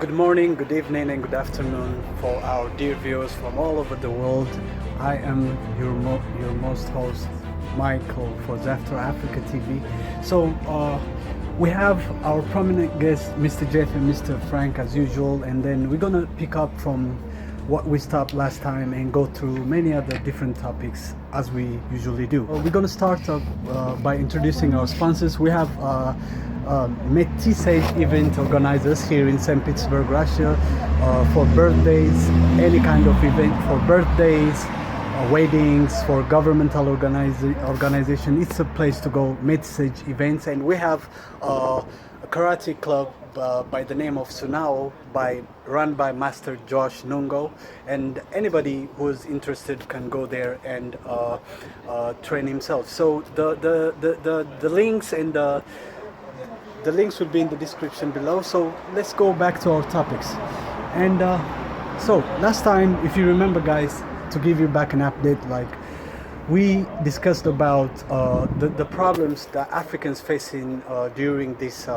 Good morning, good evening, and good afternoon for our dear viewers from all over the world. I am your most host, Michael, for After Africa TV. We have our prominent guests, Mr. Jeff and Mr. Frank, as usual, and then we're gonna pick up from what we stopped last time and go through many other different topics as we usually do. We're gonna start by introducing our sponsors. We have Métis event organizers here in St. Petersburg, Russia, for birthdays, any kind of event for birthdays, weddings, for governmental organization. It's a place to go, Métis events. And we have a karate club by the name of Sunao, run by Master Josh Nungo, and anybody who's interested can go there and train himself. So the links and the links will be in the description below. So let's go back to our topics. And so last time, if you remember, guys, to give you back an update, like we discussed about the problems that Africans facing during this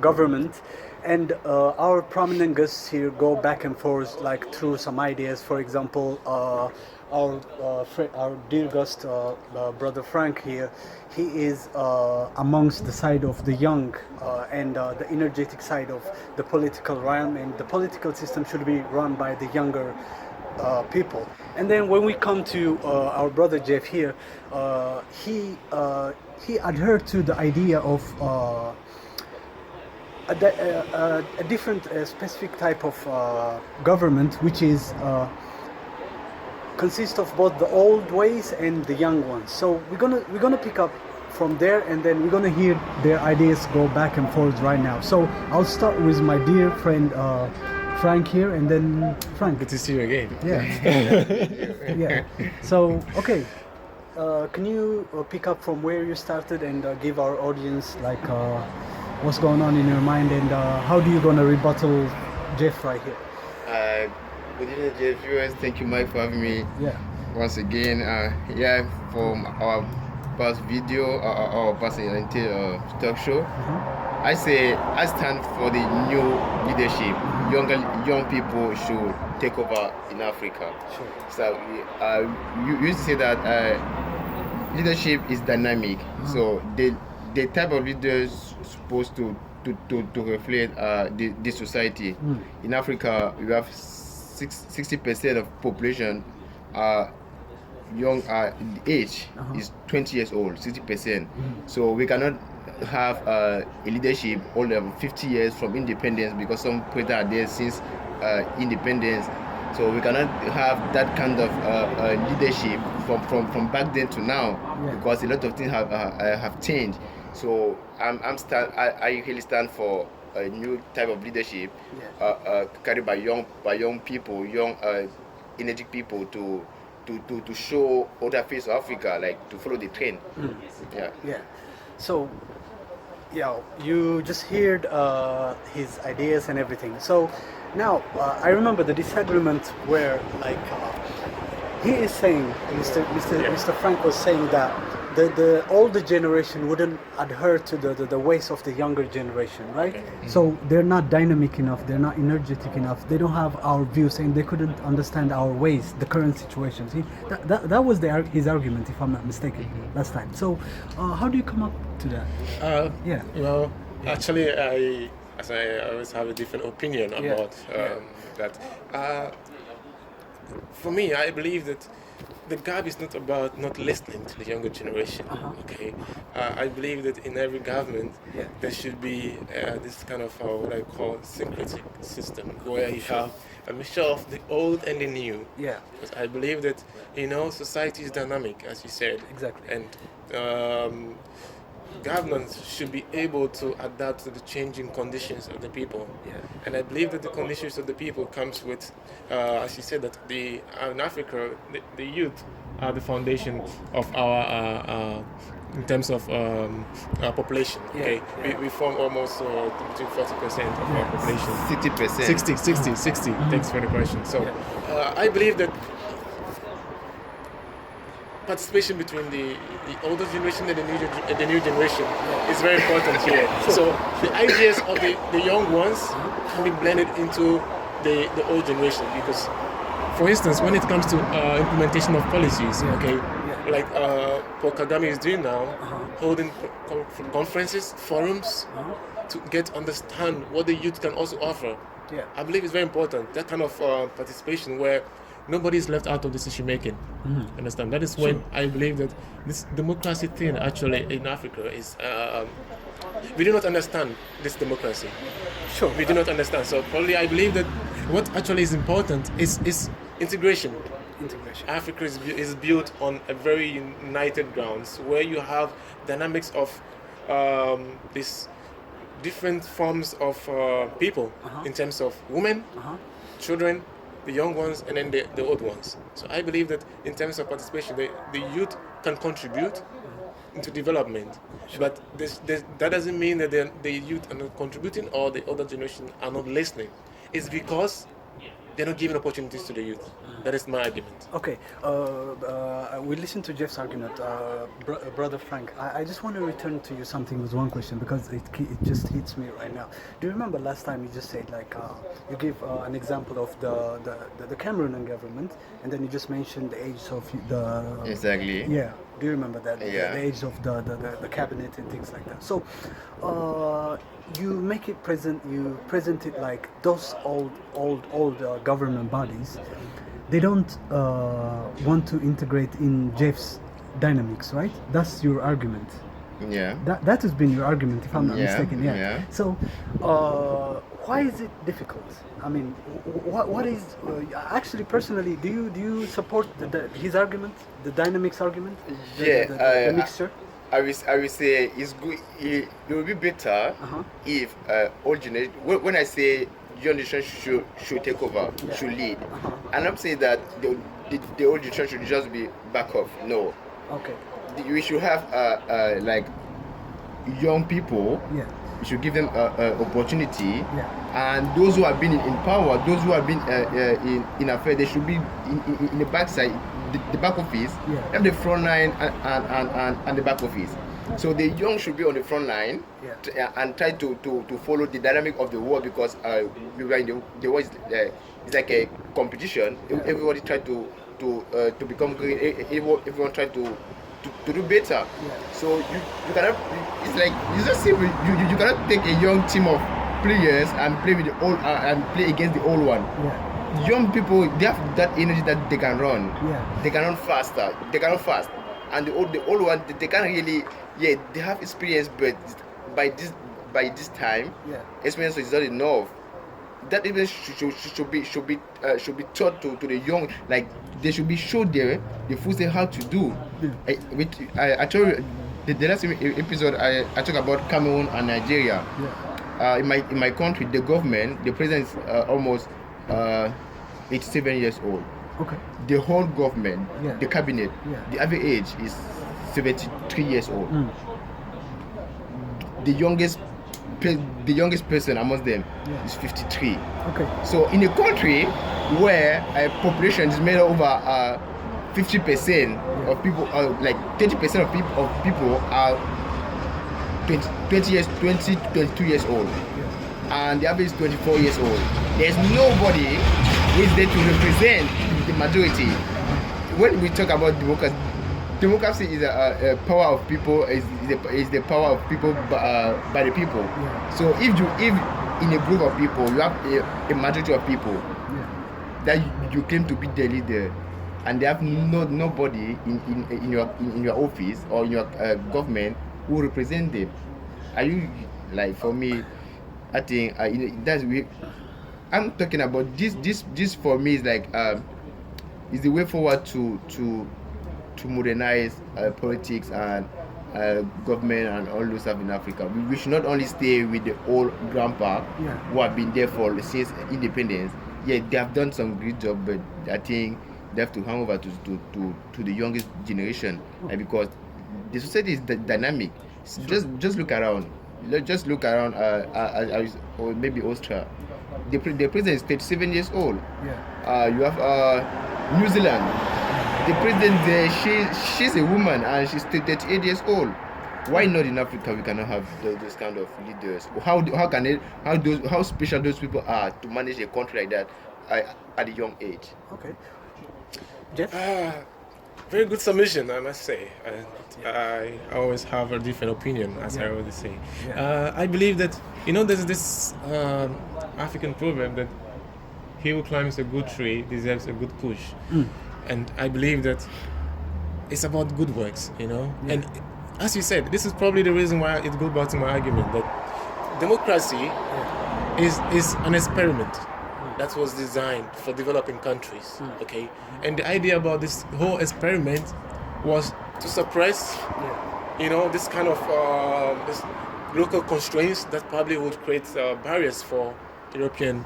government, and our prominent guests here go back and forth like through some ideas. For example, our dear guest, brother Frank here, he is amongst the side of the young and the energetic side of the political realm, and the political system should be run by the younger people. And then when we come to our brother Jeff here, he adhered to the idea of a different specific type of government, which is consists of both the old ways and the young ones. So we're gonna pick up from there, and then we're gonna hear their ideas go back and forth right now. So I'll start with my dear friend Frank here, and then Frank. Good to see you again. Yeah. Yeah. So okay, can you pick up from where you started and give our audience like what's going on in your mind, and how do you gonna rebuttal Jeff right here? Good evening, Jeff viewers. Thank you, Mike, for having me. Yeah. Once again, from our past video, our past talk show. Mm-hmm. I stand for the new leadership. Young people should take over in Africa. Sure. So you used to say that leadership is dynamic. Mm-hmm. So the type of leaders supposed to reflect the society. Mm. In Africa, we have 60% of population young age is 20 years old, 60%. So we cannot have a leadership older 50 years from independence, because some people are there since independence. So we cannot have that kind of leadership from back then to now, because a lot of things have changed. So I really stand for a new type of leadership, carried by young people, young energetic people to show other face of Africa, like to follow the trend. Yeah. So you just heard his ideas and everything. So now I remember the disagreement where like he is saying, Mr. Frank was saying that the older generation wouldn't adhere to the ways of the younger generation, right? Mm-hmm. So they're not dynamic enough, they're not energetic enough, they don't have our views, and they couldn't understand our ways, the current situation. See, that was his argument, if I'm not mistaken, last time. So how do you come up to that? Well, actually, I always have a different opinion about that. For me, I believe that the gap is not about not listening to the younger generation. Okay, I believe that in every government there should be this kind of what I call syncretic system, where you have a mixture of the old and the new. Yeah. Because I believe that society is dynamic, as you said. Exactly. And governments should be able to adapt to the changing conditions of the people. Yeah. And I believe that the conditions of the people comes with, as you said, that in Africa, the youth are the foundation of our, in terms of our population. Okay, we form almost between 40% of our population. 60%. 60. Thanks for the question. So I believe that participation between the older generation and the new generation is very important here. So the ideas of the young ones can be blended into the old generation, because, for instance, when it comes to implementation of policies, like Paul Kagame is doing now, holding conferences, forums, to understand what the youth can also offer. Yeah. I believe it's very important, that kind of participation where nobody is left out of decision making. Understand? That is when I believe that this democracy thing actually in Africa is, we do not understand this democracy. Sure. We do not understand. So probably I believe that what actually is important is integration. Africa is built on a very united grounds where you have dynamics of these different forms of people in terms of women, children, the young ones, and then the old ones. So I believe that in terms of participation, the youth can contribute into development, but that doesn't mean that the youth are not contributing or the older generation are not listening. It's because they're not giving opportunities to the youth. That is my argument. Okay, we listened to Jeff's argument, Brother Frank. I just want to return to you something with one question, because it just hits me right now. Do you remember last time you just said, like, you gave an example of the Cameroonian government, and then you just mentioned the age of the... Exactly. Yeah. Do you remember that? Yeah. The age of the cabinet and things like that. So, you make it present. You present it like those old government bodies. They don't want to integrate in Jeff's dynamics, right? That's your argument. Yeah. That has been your argument, if I'm not mistaken. Yeah. Yeah. So, why is it difficult? I mean, what is actually personally? Do you support his argument, the dynamics argument? The mixture. I will say it's good. It will be better if old generation. When I say young generation should take over, should lead, and I'm saying that the old generation should just be back off. No. Okay. We should have like young people. Yeah. We should give them opportunity. Yeah. And those who have been in power, those who have been in affairs, they should be in the backside, the back office, and the front line and the back office. So the young should be on the front line and try to follow the dynamic of the world, because we are in the world is like a competition. Everybody try to become great. Everyone try to do better. So you cannot. It's like you just say you cannot take a young team of players and play with the old and play against the old one. Young people, they have that energy that they can run. They can run faster. They can run fast. And the old one, they can't really. They have experience, but by this time, experience is not enough. That even should be taught to the young. Like they should be showed the food how to do. I told you the last episode I talked about Cameroon and Nigeria. In my country, the government, the president is almost 87 years old. Okay. The whole government, the cabinet, the average age is 73 years old. The youngest person amongst them is 53. Okay. So in a country where a population is made over 50% of people, like 30% of people are 22 years old, and the average is 24 years old. There's nobody who is there to represent the majority. When we talk about democracy is a power of people, is the power of people by the people. So if in a group of people you have a majority of people that you claim to be the leader, and they have nobody in your office or in your government who represent them, are you, like, for me, I think that's we. I'm talking about this for me is like is the way forward to modernize politics and government and all those stuff in Africa. We should not only stay with the old grandpa who have been there since independence. Yeah, they have done some great job, but I think they have to hand over to the youngest generation, because the society is dynamic. Just look around. Just look around. Or maybe Austria. The president is 37 years old. You have New Zealand. the president there, she's a woman and she's 38 years old. Why not in Africa we cannot have those kind of leaders? How special those people are to manage a country like that at a young age? Okay. Jeff? Very good submission, I must say. I always have a different opinion, as I always say. I believe that, there's this African proverb that he who climbs a good tree deserves a good push. And I believe that it's about good works, And as you said, this is probably the reason why it goes back to my argument that democracy is an experiment that was designed for developing countries, okay? And the idea about this whole experiment was to suppress, this kind of this local constraints that probably would create barriers for European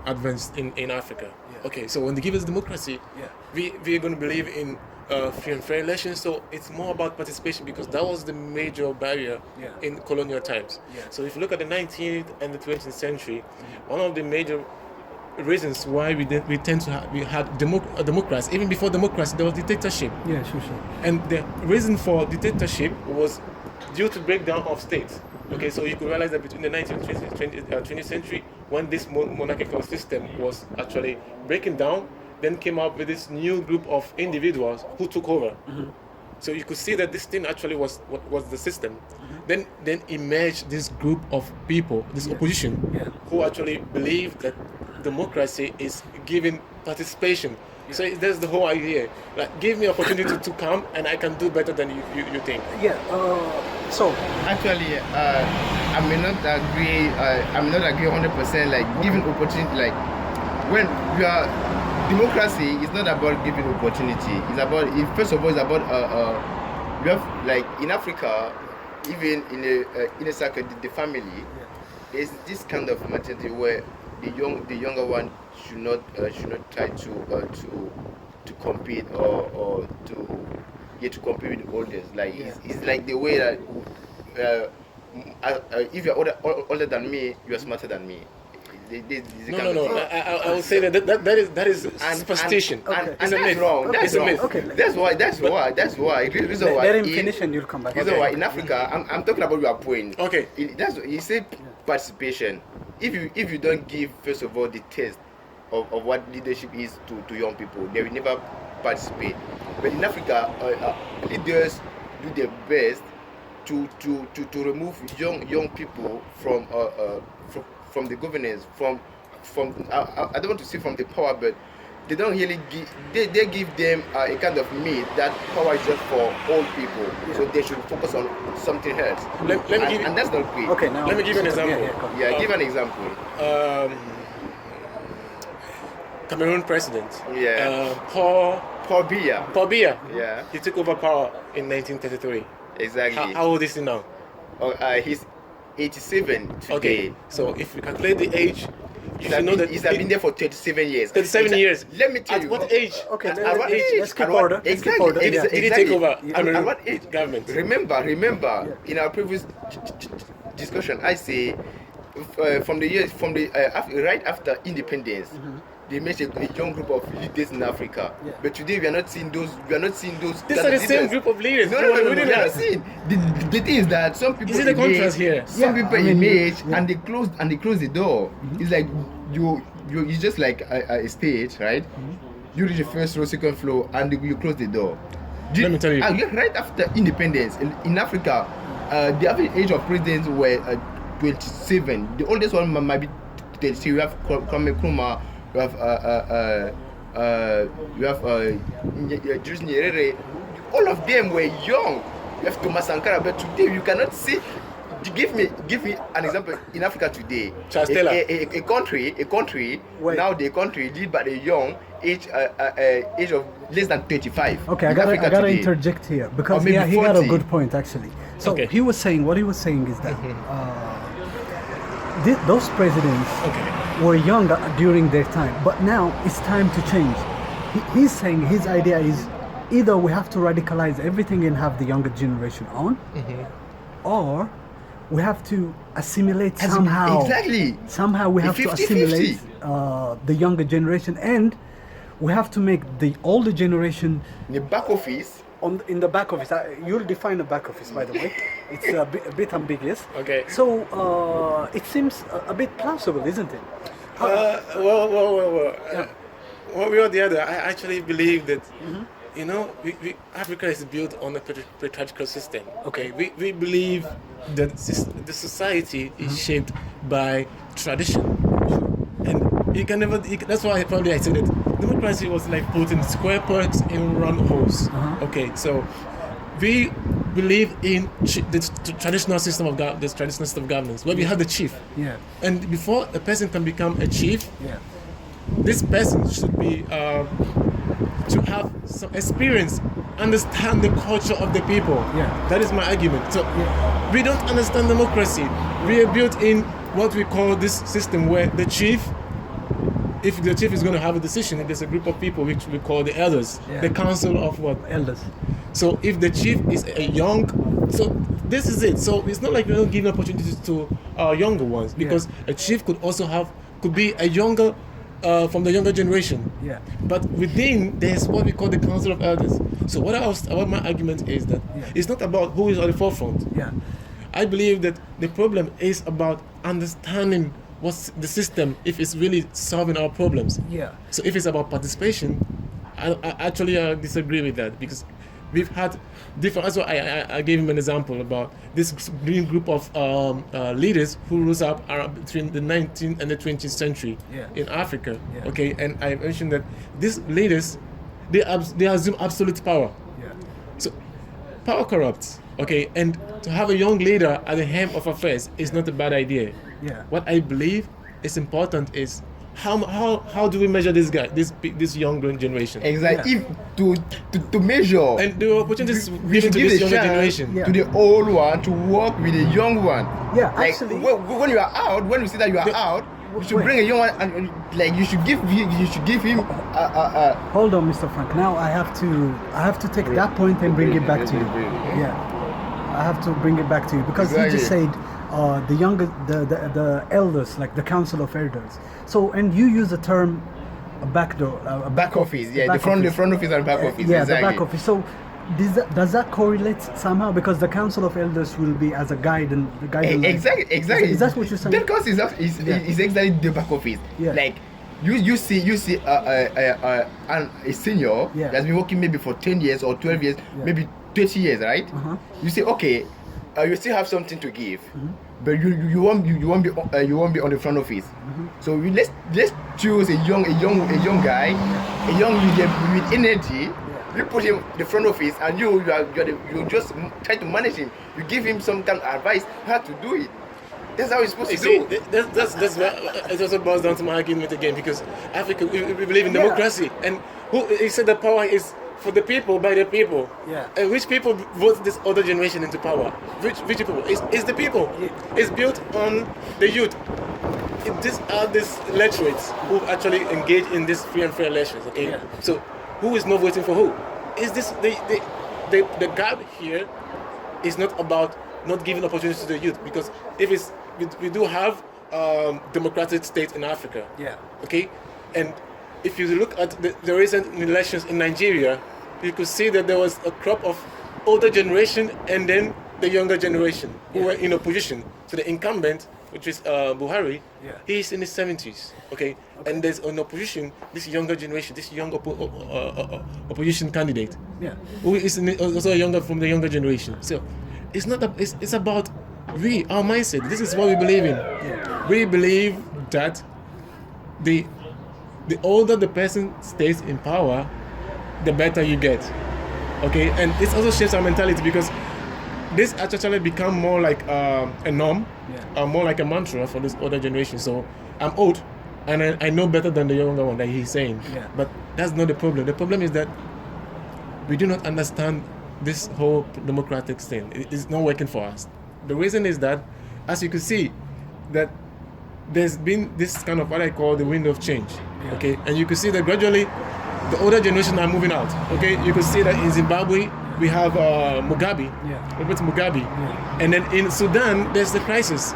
advance in Africa. Okay, so when they give us democracy, we're going to believe in free and fair elections, so it's more about participation because that was the major barrier in colonial times. So if you look at the 19th and the 20th century, one of the major reasons why we had democracy, even before democracy there was dictatorship. Yeah, sure. And the reason for dictatorship was due to breakdown of states. Okay, so you could realize that between the 19th and 20th century, when this monarchical system was actually breaking down, then came up with this new group of individuals who took over. So you could see that this thing actually was the system. Then emerged this group of people, this opposition, who actually believed that democracy is giving participation. So that's the whole idea. Like, give me opportunity to come, and I can do better than you think. So actually, I may not agree. I may not agree 100%. Like giving opportunity, like when you are democracy is not about giving opportunity. It's about first of all, it's about you have like in Africa, even in a circle, the family, there's this kind of mentality where the younger one should not try to compete or to compete with the oldest. Like it's like the way that if you're older than me, you're smarter than me. No. I would say that is superstition. And that's wrong. That's wrong. Okay. That's why. Reason why. Let him finish and you'll come back. Reason why in Africa, I'm talking about your point. Okay. That's you say participation. If you don't give first of all the test of what leadership is to young people, they will never participate. But in Africa, leaders do their best to remove young people from the governance, from I don't want to say from the power, but they don't really give they give them a kind of myth that power is just for old people, so they should focus on something else. And that's not great. Okay, now let me give you an example. Give an example. Cameroon president. Paul Biya. Paul Biya. Yeah. He took over power in 1933. Exactly. How old is he now? He's 87 today. Okay, so if you calculate the age, you should know that he's been there for 37 years. 37 years. Let me tell you. At what age? Okay, at what age? Let's keep order. Exactly. Did he take over? At what age? Government. Remember, in our previous discussion, I say right after independence. They made a young group of leaders in Africa, but today we are not seeing those. These are the same group of leaders. No, we are not seeing. The thing is that some people. You see the contrast here. Some people image and they close the door. It's like you just like a stage, right? You reach the first row, second floor, and you close the door. Let me tell you. Right after independence in Africa, the average age of presidents were 27. The oldest one might be 30. We have Kwame Nkrumah. You have Julius Nyerere. All of them were young. You have Thomas Sankara, but today you cannot see. Give me an example in Africa today. Charles Taylor. A country. Wait. Now the country led by the young age of less than 35. Okay, I gotta interject here because he got a good point actually. So okay. what he was saying is that those presidents were young during their time, but now it's time to change. He's saying his idea is either we have to radicalize everything and have the younger generation on, or we have to assimilate somehow. Exactly. Somehow we have to assimilate the younger generation, and we have to make the older generation The back office. in the back office. You'll define the back office, by the way. It's a bit ambiguous. Okay. So it seems a bit plausible, isn't it? Well. One way or the other, I actually believe that, you know, Africa is built on a patriarchal system. Okay, we believe that the society is shaped by tradition, and you can never. That's why I said that democracy was like putting square pegs in round holes. Okay, so we believe in the traditional system of governance, where we have the chief. Yeah. And before a person can become a chief, Yeah. this person should be to have some experience, understand the culture of the people. Yeah. That is my argument. So we don't understand democracy. We are built in what we call this system where the chief, if the chief is going to have a decision, there's a group of people which we call the elders, the council of what? Elders. So if the chief is a young, so this is it. So it's not like we don't give opportunities to our younger ones, because a chief could be a younger, from the younger generation. Yeah. But within, there's what we call the council of elders. So what my argument is that it's not about who is at the forefront. Yeah. I believe that the problem is about understanding what's the system, if it's really solving our problems. Yeah. So if it's about participation, I actually disagree with that, because we've had different. That's why I gave him an example about this green group of leaders who rose up between the 19th and the 20th century in Africa. Yeah. Okay, and I mentioned that these leaders, they assume absolute power. Yeah. So power corrupts. Okay, and to have a young leader at the helm of affairs is not a bad idea. Yeah. What I believe is important is how do we measure this young generation? Exactly. Yeah. If to measure And the opportunities we given should to give this a younger chance generation. Yeah. to the old one to work with the young one. Yeah, Like actually. when you are out, when you see that you are out, you should bring a young one and like you should give him Hold on, Mr. Frank. Now I have to take that point and bring it back to you. Yeah, I have to bring it back to you because you just said the younger, the elders, like the council of elders. So, and you use the term a backdoor, a back office. Yeah, back the front office. office and back office. Yeah, exactly. the back office. So, does that correlate somehow? Because the council of elders will be as a guide and the guide. Exactly. Is that what you're saying? That council is exactly the back office. Yeah. Like you see a senior that's been working maybe for 10 years or 12 years, maybe 30 years, right? You say, okay, you still have something to give, but you won't be on the front office. So let's choose a young guy, a young leader with energy. You put him in the front office, and you just try to manage him. You give him some kind of advice how to do it. That's how it's supposed to do. That's it also boils down to my argument again, because Africa, we believe in democracy, and he said the power is for the people, by the people. Yeah. And which people vote this other generation into power? Which people? It's the people. Yeah. It's built on the youth. These are these electorates who actually engage in these free and fair elections. Okay. Yeah. So who is not voting for who? Is this the gap here? Is not about not giving opportunities to the youth, because if it's we do have democratic states in Africa. Yeah. Okay, and if you look at the recent elections in Nigeria, you could see that there was a crop of older generation and then the younger generation who were in opposition. So the incumbent, which is Buhari, he's in his 70s. Okay, and there's an opposition, this younger generation, this young opposition candidate, who is also younger from the younger generation. So it's not it's about our mindset. This is what we believe in. We believe that the older the person stays in power, the better you get. Okay, and this also shapes our mentality, because this actually become more like a norm, more like a mantra for this older generation. So I'm old, and I know better than the younger one that he's saying. But that's not the problem. The problem is that we do not understand this whole democratic thing. It's not working for us. The reason is that, as you can see, that there's been this kind of what I call the window of change. Okay, and you can see that gradually the older generation are moving out. Okay, you can see that in Zimbabwe we have Mugabe, Robert Mugabe, and then in Sudan there's the crisis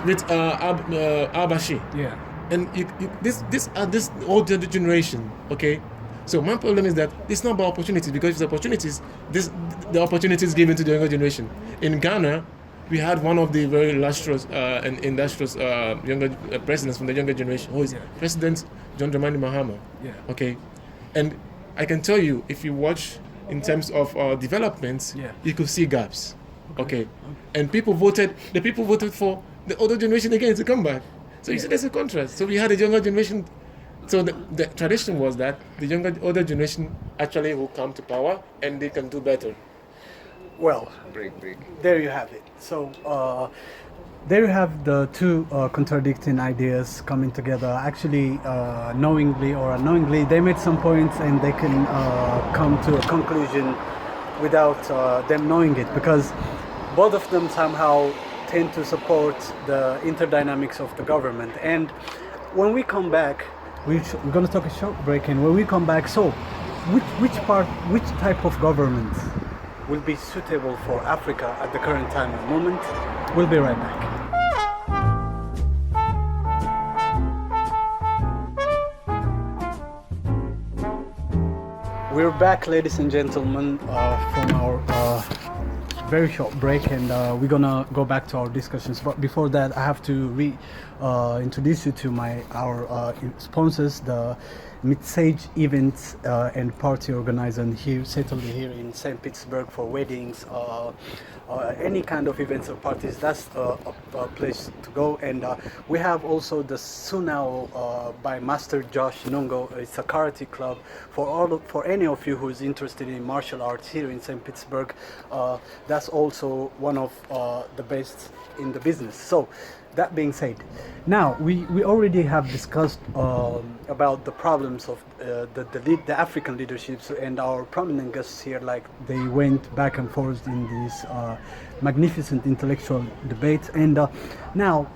with al-Bashir. and this older generation, okay. So my problem is that it's not about opportunities, because if it's opportunities, the opportunities given to the younger generation. In Ghana, we had one of the very illustrious and industrious younger presidents from the younger generation, who is President John Dramani Mahama. Yeah. Okay, and I can tell you, if you watch in terms of developments, you could see gaps. Okay. And the people voted for the older generation again to come back. So you see, there's a contrast. So we had a younger generation. So the tradition was that the older generation actually will come to power and they can do better. Well, break. there you have it. So there you have the two contradicting ideas coming together. Actually, knowingly or unknowingly, they made some points and they can come to a conclusion without them knowing it, because both of them somehow tend to support the interdynamics of the government. And when we come back, we're going to take a short break, and when we come back, so which type of government will be suitable for Africa at the current time and moment? We'll be right back. We're back, ladies and gentlemen, from our very short break, and we're gonna go back to our discussions. But before that, I have to introduce you to our sponsors, the Mid-Sage Events and Party Organizer here, settled here in St. Petersburg for weddings, any kind of events or parties. That's a place to go. And we have also the Sunao by Master Josh Nungo. It's a karate club for any of you who is interested in martial arts here in St. Petersburg. That's also one of the best in the business. So that being said, now we already have discussed about the problems of the African leaderships, and our prominent guests here, like they went back and forth in these magnificent intellectual debates. And now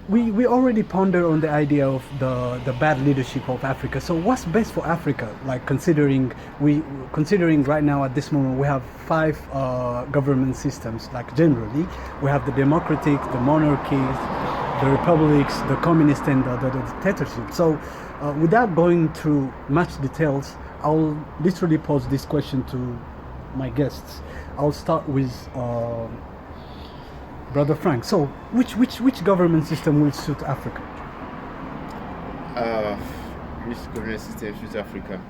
we already ponder on the idea of the bad leadership of Africa. So what's best for Africa? Like considering right now at this moment we have 5 government systems. Like generally we have the democratic, the monarchies, the republics, the communist, and the dictatorship. So without going through much details, I'll literally pose this question to my guests. I'll start with Brother Frank. So, which government system will suit Africa? Which government system suits Africa?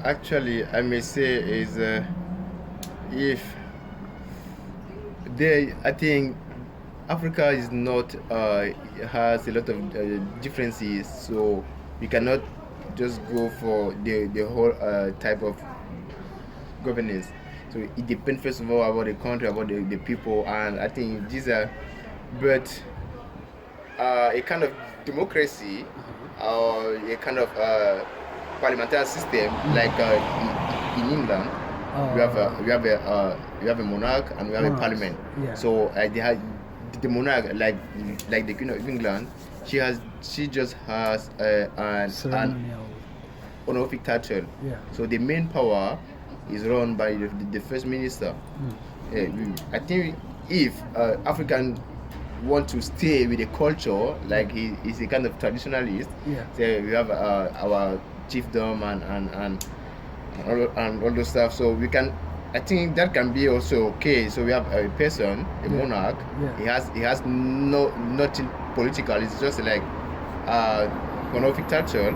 Actually, I may say is if I think Africa is not has a lot of differences, so we cannot just go for the whole type of governance. So it depends first of all about the country, about the people, and I think these are, but a kind of democracy or a kind of parliamentary system like in England, we have a monarch and we have a parliament. Yeah. So they have the monarch, like the Queen of England, she just has an honorific title. Yeah. So the main power is run by the first minister. I think if African want to stay with the culture, like he is a kind of traditionalist, so we have our chiefdom and all those stuff. So we can, I think that can be also okay. So we have a person, a monarch. He has nothing political. It's just like honorific title,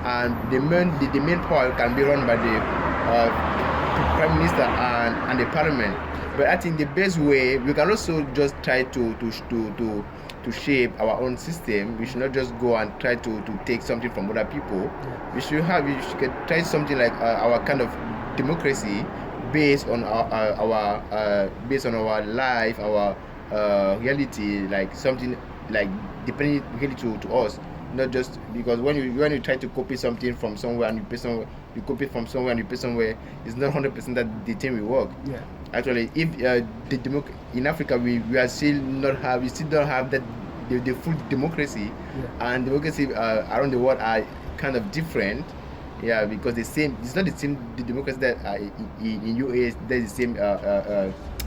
and the main power can be run by the Prime Minister and the Parliament. But I think the best way, we can also just try to shape our own system. We should not just go and try to take something from other people. We should try something like our kind of democracy based on our life, our reality, like something like depending really to us. Not just because when you try to copy something from somewhere and you copy it from somewhere and you pay somewhere, it's not 100% that the thing will work. Yeah. Actually, if in Africa we still don't have that the full democracy, and democracy around the world are kind of different. Yeah, because it's not the same the democracy that in US, that's the same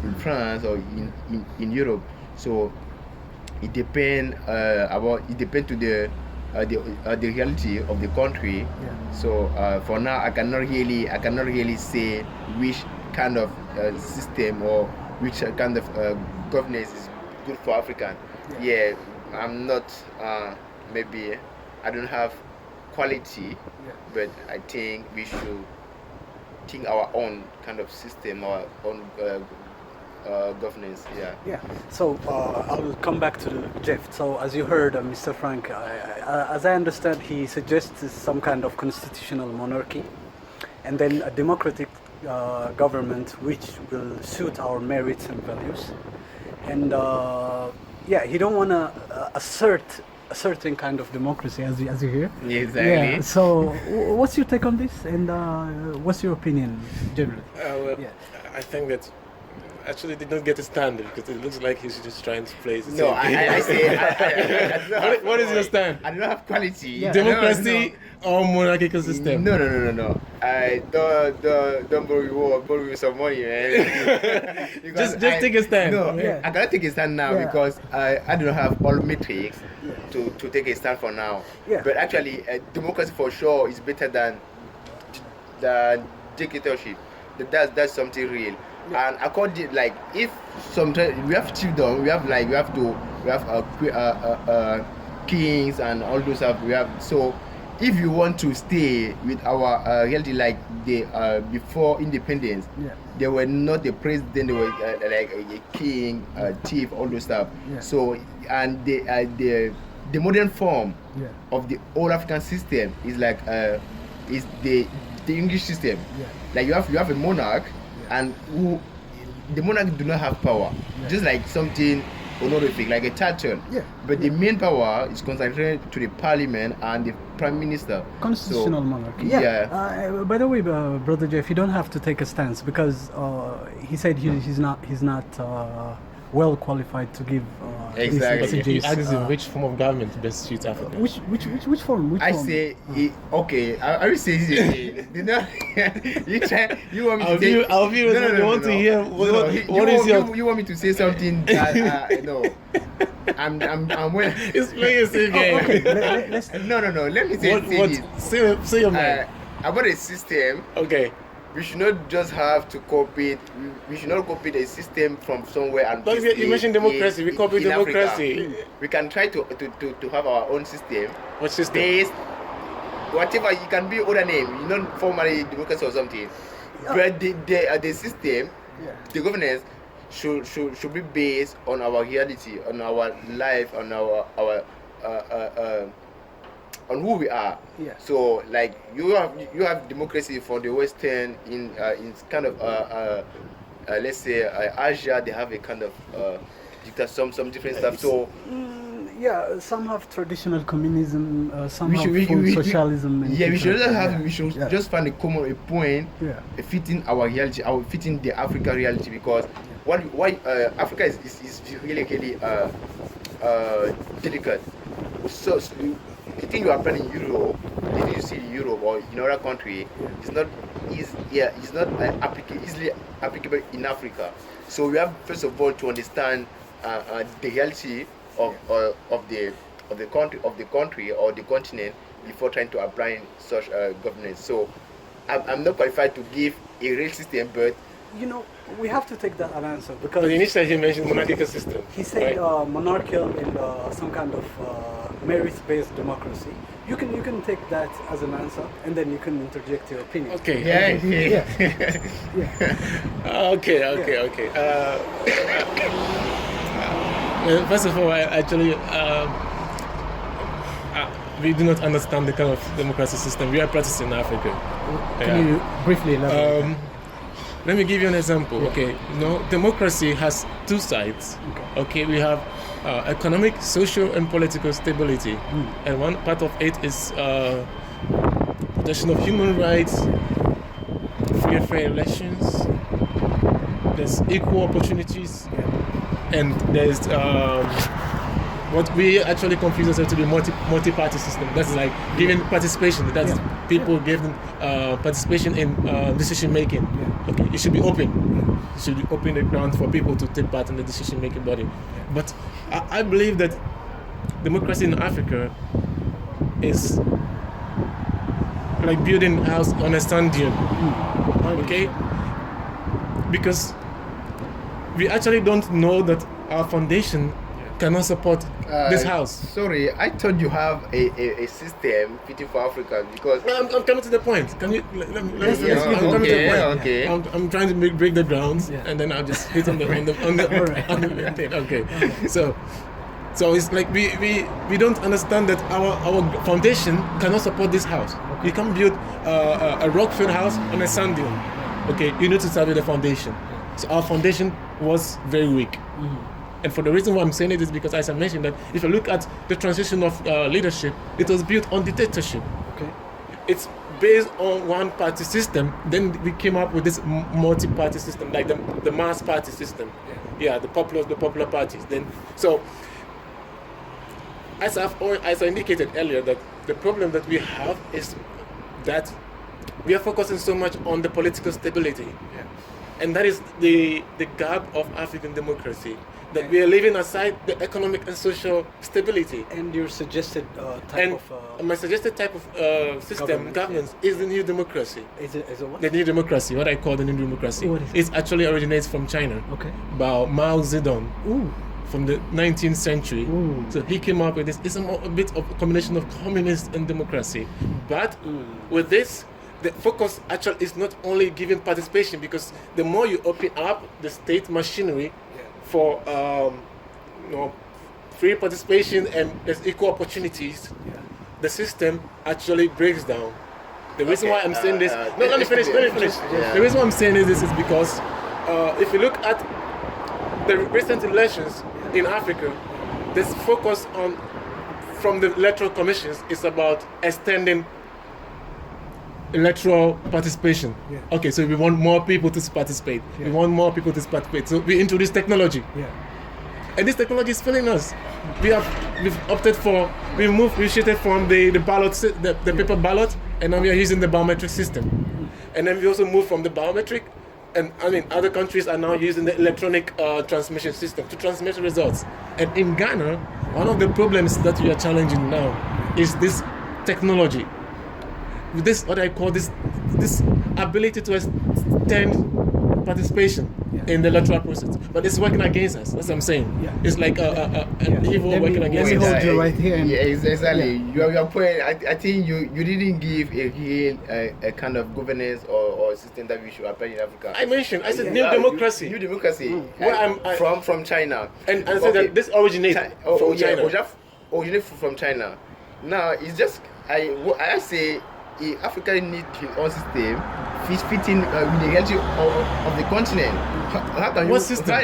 in France or in Europe. So it depend to the reality of the country. Yeah. So for now, I cannot really say which kind of system or which kind of governance is good for African. Yeah, I'm not. Maybe I don't have quality, but I think we should think our own kind of system, our own governance. Yeah. Yeah. So I'll come back to Jeff. So as you heard, Mr. Frank, as I understand, he suggests some kind of constitutional monarchy, and then a democratic government which will suit our merits and values. And yeah, he don't want to assert a certain kind of democracy, as you hear. Yeah, exactly. Yeah. So what's your take on this, and what's your opinion generally? Well, I think that actually did not get a standard because it looks like he's just trying to play. No, I say. What is your stand? I don't have quality. Yeah. Democracy or monarchical system? No. I don't borrow you some money, man. Just take a stand. No, Yeah. I cannot take a stand now because I don't have all metrics to take a stand for now. Yeah. But actually, democracy for sure is better than dictatorship. That's something real. And according, like, if sometimes we have chiefdom, we have kings and all those stuff. So if you want to stay with our reality, like the before independence, they were not a president, they were like a king, a chief, all those stuff. So and the modern form of the old African system is like is the English system. Like you have a monarch, and who the monarch do not have power, just like something honorific, like a title. But the main power is concentrated to the parliament and the prime minister. Constitutional monarchy. By the way, brother Jeff, you don't have to take a stance because he said he's not well qualified to give Exactly. But he messages. asks him which form of government best suits Africa. Which form? I say okay. I will say this. You know, you want me to say? Our viewers want to hear what is your. You want me to say something that no. I'm well. It's playing a safe game. Okay, let's. No. Let me say this. Say your mind. About a system. Okay. We should not just have to copy it. We should not copy the system from somewhere and. But you mentioned democracy. We copy democracy. Africa. We can try to have our own system. What system? Based, whatever, you can be other name. You know, formally democracy or something. But the system, the governance should be based on our reality, on our life, on our on who we are. So like you have democracy for the Western in kind of let's say Asia, they have a kind of some different stuff. So some have traditional communism, some have full socialism. We should just find a point fitting our reality, fitting the African reality, because why Africa is really delicate. So the thing you are planning in Europe, if you see in Europe or in other country, it's not easily applicable in Africa. So we have first of all to understand the reality of the country or the continent before trying to apply such governance. So I'm not qualified to give a real system, but we have to take that an answer because. But initially he mentioned monarchical system. He said right? Monarchical and some kind of merit-based democracy. You can take that as an answer, and then you can interject your opinion. Okay. Okay. First of all, we do not understand the kind of democracy system we are practicing in Africa. Can you briefly elaborate? Let me give you an example. Okay, democracy has two sides. Okay, we have economic, social, and political stability, and one part of it is protection of human rights, free and fair elections. There's equal opportunities, and there's what we actually confuse ourselves to be multi-party system. That's like giving participation. That's people giving participation in decision making. Okay, it should be open. It should be open the ground for people to take part in the decision making body. But I believe that democracy in Africa is like building a house on a sand dune. Okay, because we actually don't know that our foundation cannot support this house. Sorry, I thought you have a system fitting for Africa because. No, I'm coming to the point. Can you let me finish? Yeah, I'm coming to the point. okay. I'm trying to break the grounds, and then I'll just hit on the thing. Okay. So it's like we don't understand that our foundation cannot support this house. You can't build a rock-filled house on a sand dune. Okay, you need to start with the foundation. So our foundation was very weak. And for the reason why I'm saying it is because, as I mentioned, that if you look at the transition of leadership, it was built on dictatorship. Okay. It's based on one-party system. Then we came up with this multi-party system, like the mass party system. Yeah, the popular parties. Then so, as I indicated earlier, that the problem that we have is that we are focusing so much on the political stability, and that is the gap of African democracy. That we are leaving aside the economic and social stability. And your suggested type of... my suggested type of system, governance, is the new democracy. Is it what? The new democracy, what I call the new democracy. What is it? It actually originates from China. Okay. By Mao Zedong. Ooh. From the 19th century. Ooh. So he came up with this. It's a bit of a combination of communist and democracy. But with this, the focus actually is not only giving participation, because the more you open up the state machinery for free participation and there's equal opportunities, the system actually breaks down. The reason why I'm saying this, let me finish. The reason why I'm saying this is because if you look at the recent elections in Africa, this focus on from the electoral commissions is about extending electoral participation. Okay, so we want more people to participate. We want more people to participate. So we introduce technology. And this technology is failing us. We've shifted from the ballot, the paper ballot, and now we are using the biometric system. And then we also moved from the biometric, and other countries are now using the electronic transmission system to transmit results. And in Ghana, one of the problems that we are challenging now is this technology. This, what I call this ability to extend participation in the electoral process, but it's working against us. That's what I'm saying. It's like an evil working against us. Let me hold you right here. Exactly. Your point. I think you didn't give a real a kind of governance or system that we should apply in Africa. I said new democracy. New democracy. From China. And I said that this originates from China. Originates from China. Now it's just I say. Africa needs its own system, fitting with the reality of the continent. How can what system?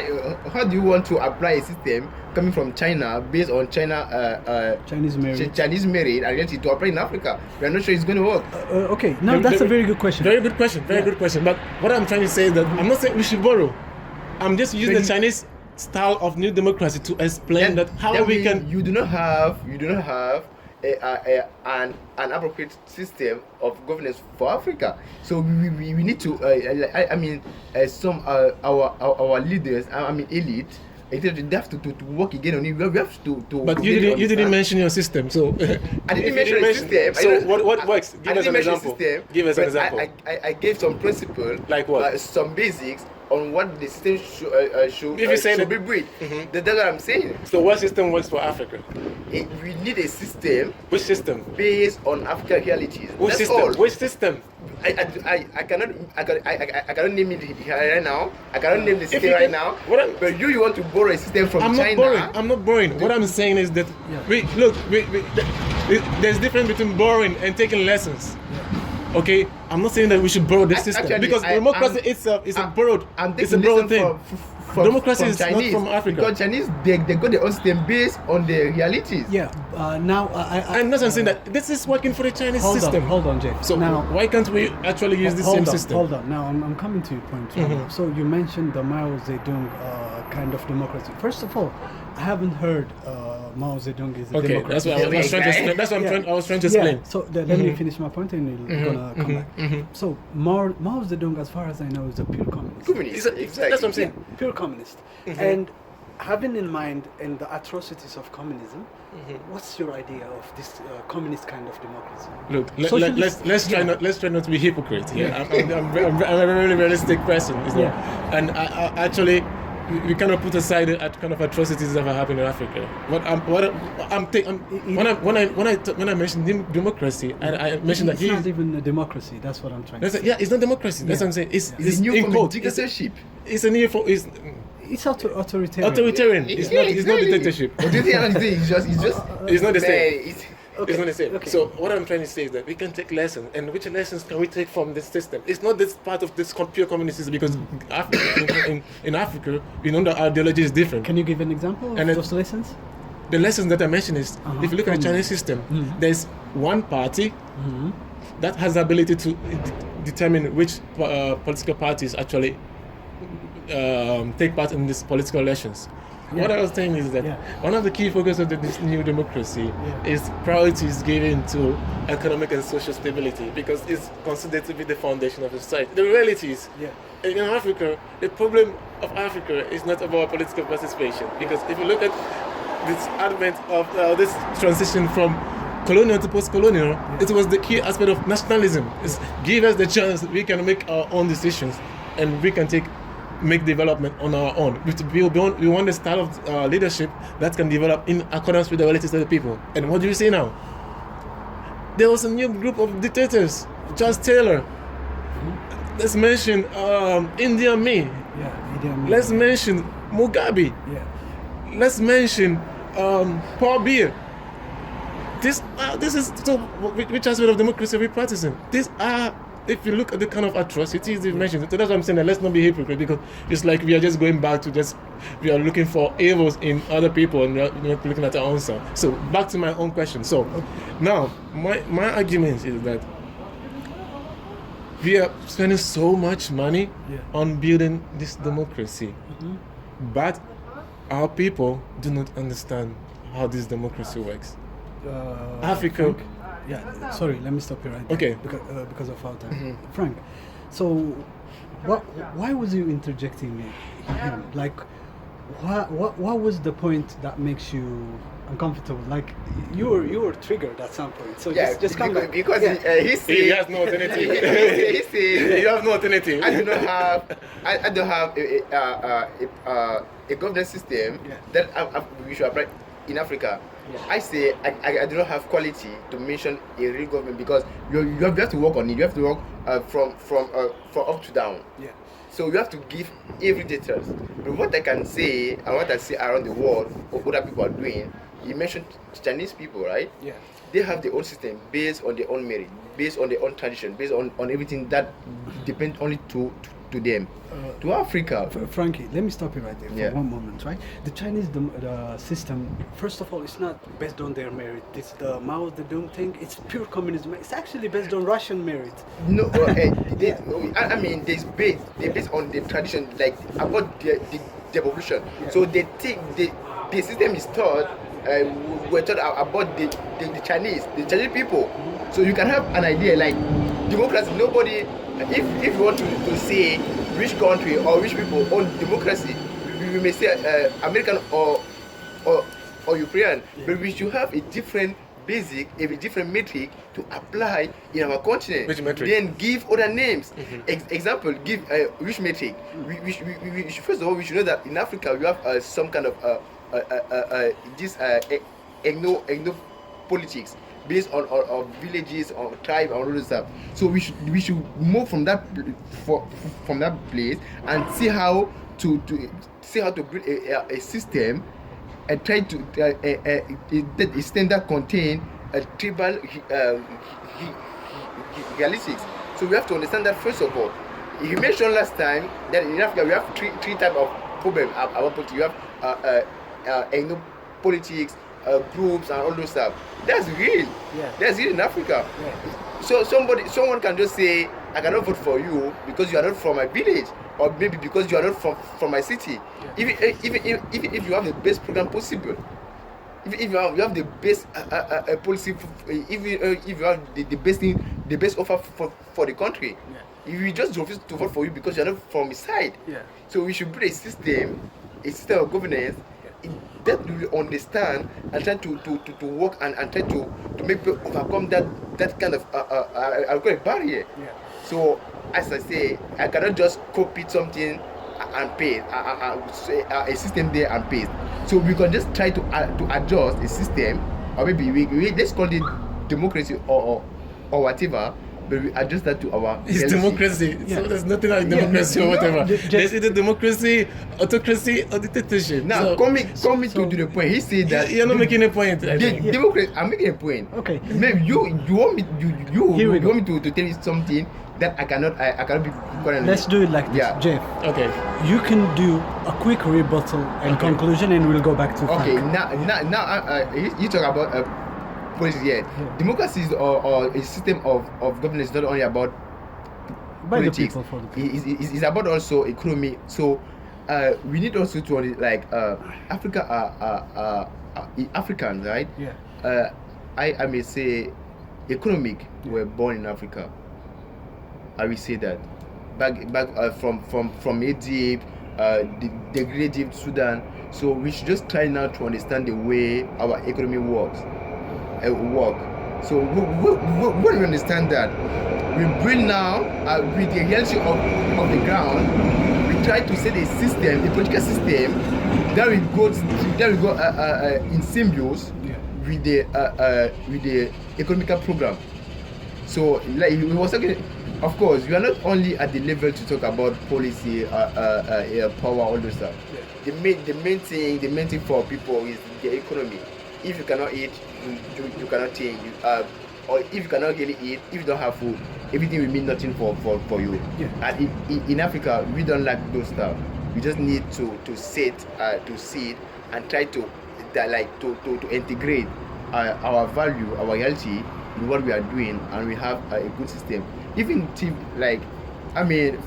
How do you want to apply a system coming from China based on Chinese merit and reality to apply in Africa? We are not sure it's going to work. Okay, now that's a very good question. Very good question. Good question. But what I'm trying to say is that I'm not saying we should borrow. I'm just using the Chinese style of new democracy to explain that how we can. You do not have an appropriate system of governance for Africa. So we need to some our leaders, elite, they have to work again on it. We have to but you didn't mention your system, so I didn't mention the system. So what works? Give us an example. Give us an example. I gave some principles, like what? Some basics on what the system should be built. That's what I'm saying. So what system works for Africa? We need a system. Which system? Based on African realities. Which system? Which system? I cannot name it right now. I cannot name the system right now. But you want to borrow a system from China. I'm not borrowing. What I'm saying is that there's difference between borrowing and taking lessons. Okay, I'm not saying that we should borrow this system, because democracy itself is a borrowed thing. Democracy is not from Africa. Because Chinese, they got their own system based on the realities. I'm not saying that this is working for the Chinese system. Hold on, Jay. So now, why can't we actually use the same system? Hold on. Now I'm coming to your point. So you mentioned the Mao Zedong kind of democracy. First of all, I haven't heard Mao Zedong is a Okay, Democrat. that's what I was trying to explain. That's what I was trying to explain. Yeah. So let me finish my point, and we're gonna come back. So Mao Zedong, as far as I know, is a pure communist. Communist, exactly. That's what I'm saying. Yeah, pure communist. And having in mind and the atrocities of communism, what's your idea of this communist kind of democracy? Look, Socialist- let's try not to be hypocrite here. I'm a very realistic person, isn't it? And I actually, we cannot put aside the kind of atrocities that have happened in Africa. When I mention democracy, and I mentioned It's that not even a democracy. That's what I'm trying to say. yeah, it's not democracy. That's what I'm saying. It's new in form quote. of dictatorship. It's a new form. It's authoritarian. Authoritarian. It's not dictatorship. But do you think it's just It's not the same. it's, It's not the same. Okay. So what I'm trying to say is that we can take lessons, and which lessons can we take from this system? It's not this part of this pure communism, because in Africa, we know that our ideology is different. Can you give an example of And it- those lessons? The lessons that I mentioned is, if you look at the Chinese system, there's one party that has the ability to determine which political parties actually take part in these political elections. Yeah. What I was saying is that one of the key focus of this new democracy is priorities given to economic and social stability, because it's considered to be the foundation of the society. The reality is, in Africa, the problem of Africa is not about political participation, because if you look at this advent of this transition from colonial to post-colonial, it was the key aspect of nationalism. It's give us the chance that we can make our own decisions, and we can make development on our own. We want the style of leadership that can develop in accordance with the realities of the people. And what do you say now? There was a new group of dictators, Charles Taylor. Let's mention Idi Amin. Let's mention Mugabe. Let's mention Paul Biya. This is so. Which aspect of democracy are we practicing? These are. If you look at the kind of atrocities they've mentioned, so that's what I'm saying, that let's not be hypocrite, because it's like we are just going back to we are looking for evils in other people, and we are not looking at our own self. So back to my own question. So now my argument is that we are spending so much money on building this democracy, but our people do not understand how this democracy works. Africa. Sorry, let me stop you right there. Okay. Because of our time. Frank, so why was you interjecting me? Like, what was the point that makes you uncomfortable? Like, you were triggered at some point. So just come back. Because He has no alternative. he says, You have no alternative. I don't have a governance system that we should apply in Africa. I say I do not have quality to mention a real government, because you have to work on it. You have to work from up to down. So you have to give every details. But what I can say and what I see around the world, what other people are doing, you mentioned Chinese people, right? They have their own system based on their own merit, based on their own tradition, based on everything that depends only to them. To Africa. Frankie, let me stop you right there for one moment, right? The Chinese system, first of all, it's not based on their merit. It's the Mao Zedong thing. It's pure communism. It's actually based on Russian merit. No, I mean, they're based on the tradition, like about the evolution. So they think the system is taught. We're taught about the Chinese people. So you can have an idea like democracy. Nobody, if you want to say which country or which people own democracy, we may say American or European, but we should have a different different metric to apply in our continent. Which metric? Then give other names. Example, give which metric? We should, first of all, we should know that in Africa we have some kind of this ethno politics based on villages, on tribe, and all this stuff. So we should move from that place and see how to build a system and try to a standard contain a tribal realistics. So we have to understand that first of all. You mentioned last time that in Africa we have three types of problems about politics. You have politics, groups, and all those stuff. That's real. That's real in Africa. So someone can just say, I cannot vote for you because you are not from my village, or maybe because you are not from my city. Even if you have the best program possible, if you have the best policy, if you have the best thing, the best offer for the country, if we just refuse to vote for you because you're not from his side, so we should build a system of governance that we understand and try to work and try to make people overcome that kind of I'll call it barrier. So as I say, I cannot just copy something and paste a system there and paste. So we can just try to adjust a system, or maybe we let's call it democracy or whatever. But we adjust that to our It's reality. democracy. So there's nothing like democracy or whatever. There's either democracy, autocracy, or dictatorship. Now, so, coming to the point, he said that you're not making a point. I think. democracy. I'm making a point. Okay. Maybe you want me Here we you go. want me to tell you something that I cannot be currently. Let's do it like this, Yeah. Jeff. Okay. You can do a quick rebuttal and conclusion, and we'll go back to Okay, Frank. now you talk about policy. Yeah. Democracy is or a system of governance not only about By the politics. people, for the people. It's about also economy. So we need also to like Africa Africans, right? Yeah. I may say economic were born in Africa. I will say that back from Egypt, the great Egypt, Sudan. So we should just try now to understand the way our economy works. So when we understand that, we bring now with the reality of the ground, we try to set a system, a political system that will go in symbiosis with the economical program. So like we was talking, of course, we are not only at the level to talk about policy, power, all those stuff. The main thing for people is the economy. If you cannot eat, you cannot think. Or if you cannot really eat, if you don't have food, everything will mean nothing for you. And in Africa, we don't like those stuff. We just need to sit and try to integrate our value, our reality in what we are doing, and we have a good system. Even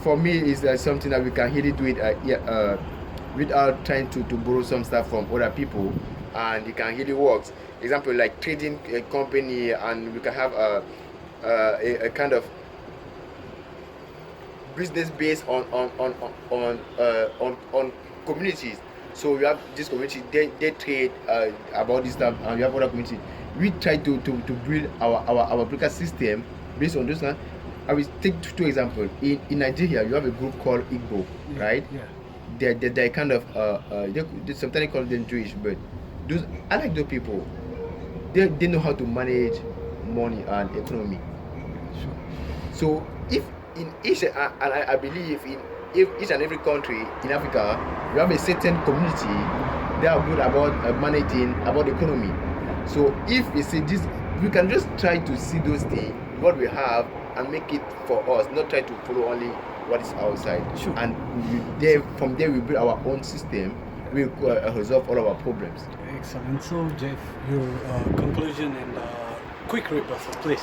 for me, it's something that we can really do it without trying to borrow some stuff from other people, and it can really work. Example, like trading a company, and we can have a kind of business based on communities. So we have this community, they trade about this stuff, and we have other communities. We try to build our political system based on this one. I will take two examples. In Nigeria, you have a group called Igbo, right? Yeah. They're kind of they sometimes call them Jewish, but I like those people. They know how to manage money and economy. Sure. So if in each and I believe in each and every country in Africa, you have a certain community they are good about managing about economy. So if we see this, we can just try to see those things, what we have, and make it for us, not try to follow only what is outside. Sure. And from there we build our own system. We resolve all our problems. Excellent. So, Jeff, your conclusion and quick rebuttal, please.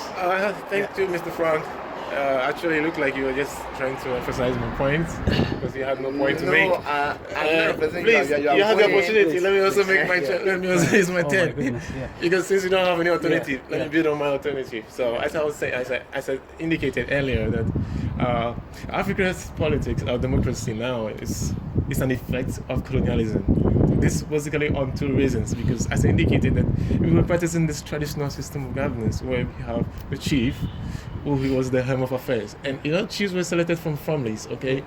Thank you, Mr. Frank. Actually, it looked like you were just trying to emphasize my point because you had no point to make. I'm not representing Please, you have the opportunity. Please, Let me also please. make my let me also use my Oh my turn. goodness, yeah. Because since you don't have any alternative, let Yeah. me build on my alternative. So as I was saying, as I indicated earlier, that Africa's politics, our democracy now is an effect of colonialism. This is basically on two reasons, because as I indicated that we were practicing this traditional system of governance where we have the chief, who he was the helm of affairs, and chiefs were selected from families. Okay,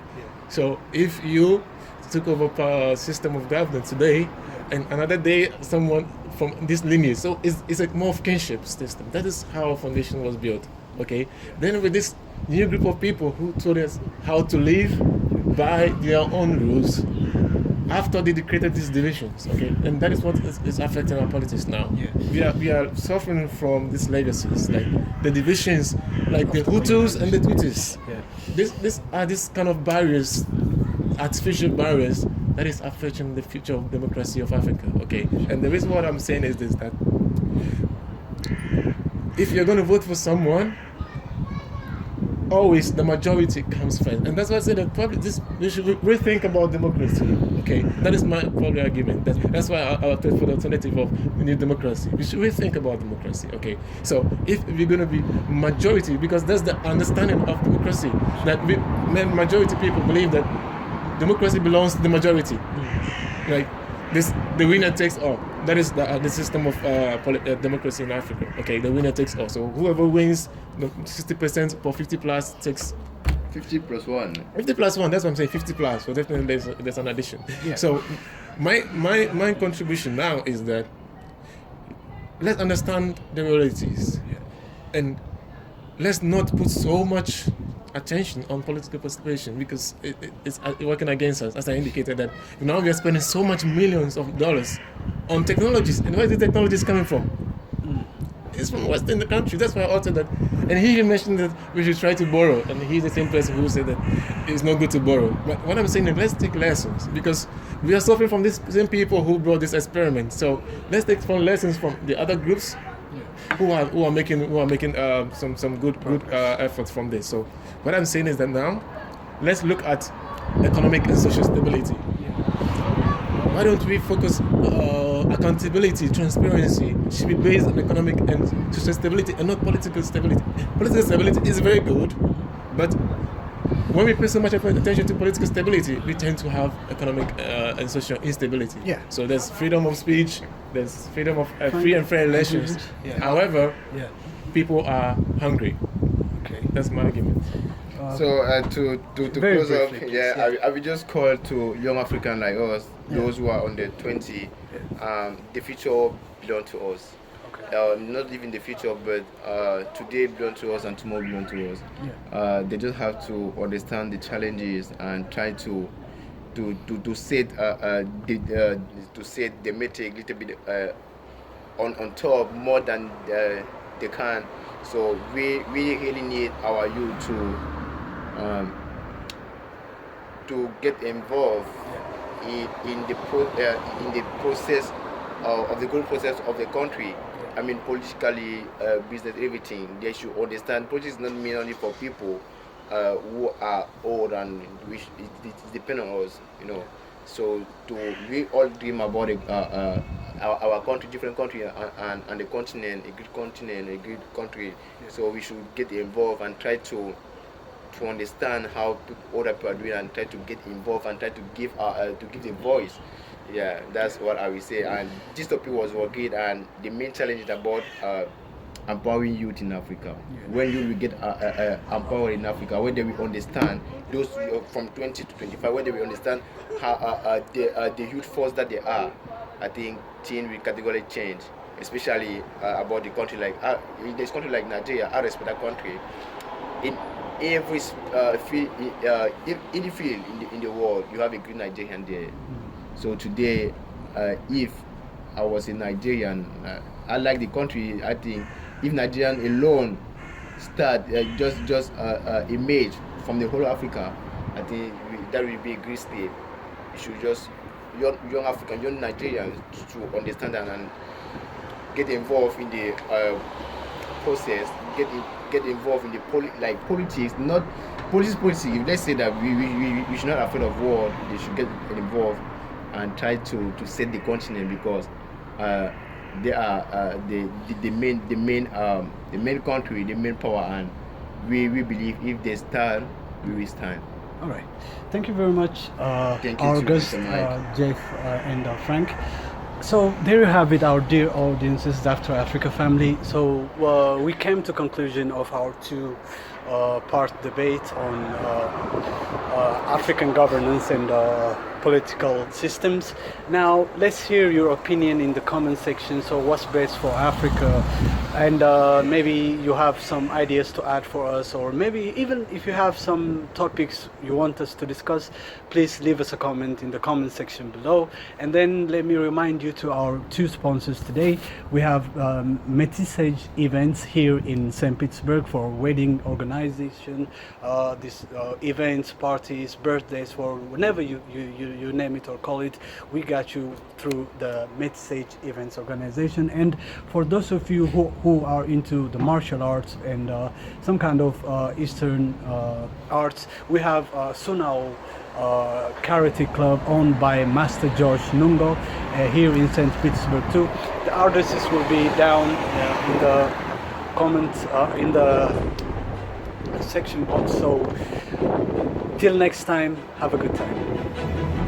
so if you took over a system of governance today, and another day someone from this lineage, so it's a more of kinship system. That is how our foundation was built. Okay, then with this new group of people who told us how to live by their own rules after they created these divisions, okay, and that is what is affecting our politics now. We are suffering from these legacies, like the divisions, like the Hutus and the Tutsis. These are these kind of barriers, artificial barriers that is affecting the future of democracy of Africa. Okay, and the reason what I'm saying is this: that if you're going to vote for someone, always the majority comes first, and that's why I say that probably we should rethink about democracy. Okay, that is my probably argument. That's why I take for the alternative of new democracy. We should rethink about democracy. Okay, so if we're going to be majority, because that's the understanding of democracy, that majority people believe that democracy belongs to the majority. Like the winner takes all. That is the system of democracy in Africa. Okay, the winner takes all. So whoever wins 60% for 50 plus takes 50 plus 1. 50 plus 1. That's what I'm saying. 50 plus. So definitely there's an addition. Yeah. So my contribution now is that let's understand the realities, and let's not put so much attention on political participation, because it's working against us. As I indicated, that now we are spending so much millions of dollars on technologies, and where is the technologies coming from? It's from Western country. That's why I altered that. And he mentioned that we should try to borrow, and he's the same person who said that it's not good to borrow. But what I'm saying is, let's take lessons, because we are suffering from these same people who brought this experiment. So let's take some lessons from the other groups who are making some good efforts from this. So what I'm saying is that now let's look at economic and social stability. Why don't we focus accountability, transparency should be based on economic and social stability and not political stability. Political stability is very good, but when we pay so much attention to political stability, we tend to have economic and social instability. Yeah. So there's freedom of speech, there's freedom of free and fair elections. Yeah. However, people are hungry. Okay. That's my argument. So to Very close up, briefly, yeah, please, I will just call to young African like us, those who are under 20. The future belongs to us. Okay. Not even the future, but today belongs to us and tomorrow belongs to us. Yeah. They just have to understand the challenges and try to set the metric a little bit on top more than they can. So we really need our youth to get involved in the process of the growth process of the country. I mean, politically, business, everything. They should understand politics is not mean only for people who are old and it depends on us, you know. So we all dream about our country, different country, and the continent, a great country. So we should get involved and try to understand how other people are doing and try to get involved and try to give the voice. Yeah, that's what I will say. And this topic was working, and the main challenge is about empowering youth in Africa. When you will get empowered in Africa, when they will understand those from 20 to 25, when they will understand how the youth force that they are, I think things will categorically change. Especially about the country like in this country like Nigeria, I respect that country. In every field, in the field in the world, you have a good Nigerian there. So today, if I was a Nigerian, I like the country. I think if Nigerian alone start just image from the whole Africa, I think that will be a great step. You should just young African, young Nigerians to understand that and get involved in the process. Get involved in the politics, not politics. If let's say that we should not afraid of war, they should get involved and try to set the continent, because they are the main country, the main power, and we believe if they stand, we will stand. All right. Thank you very much, Thank you our to guests, Mr. Jeff and Frank. So there you have it, our dear audiences, After Africa family. So we came to conclusion of our two-part debate on African governance and political systems. Now let's hear your opinion in the comment section. So what's best for Africa? And maybe you have some ideas to add for us, or maybe even if you have some topics you want us to discuss, please leave us a comment in the comment section below. And then let me remind you to our two sponsors today. We have Métissage Events here in St. Petersburg for wedding organizing. organization, these events, parties, birthdays, for whenever you name it or call it, we got you through the Mid-Sage Events organization. And for those of you who are into the martial arts and some kind of Eastern arts, we have Sunao Karate Club owned by Master George Nungo here in St. Petersburg too. The addresses will be down in the comment in the section box. So till next time, have a good time.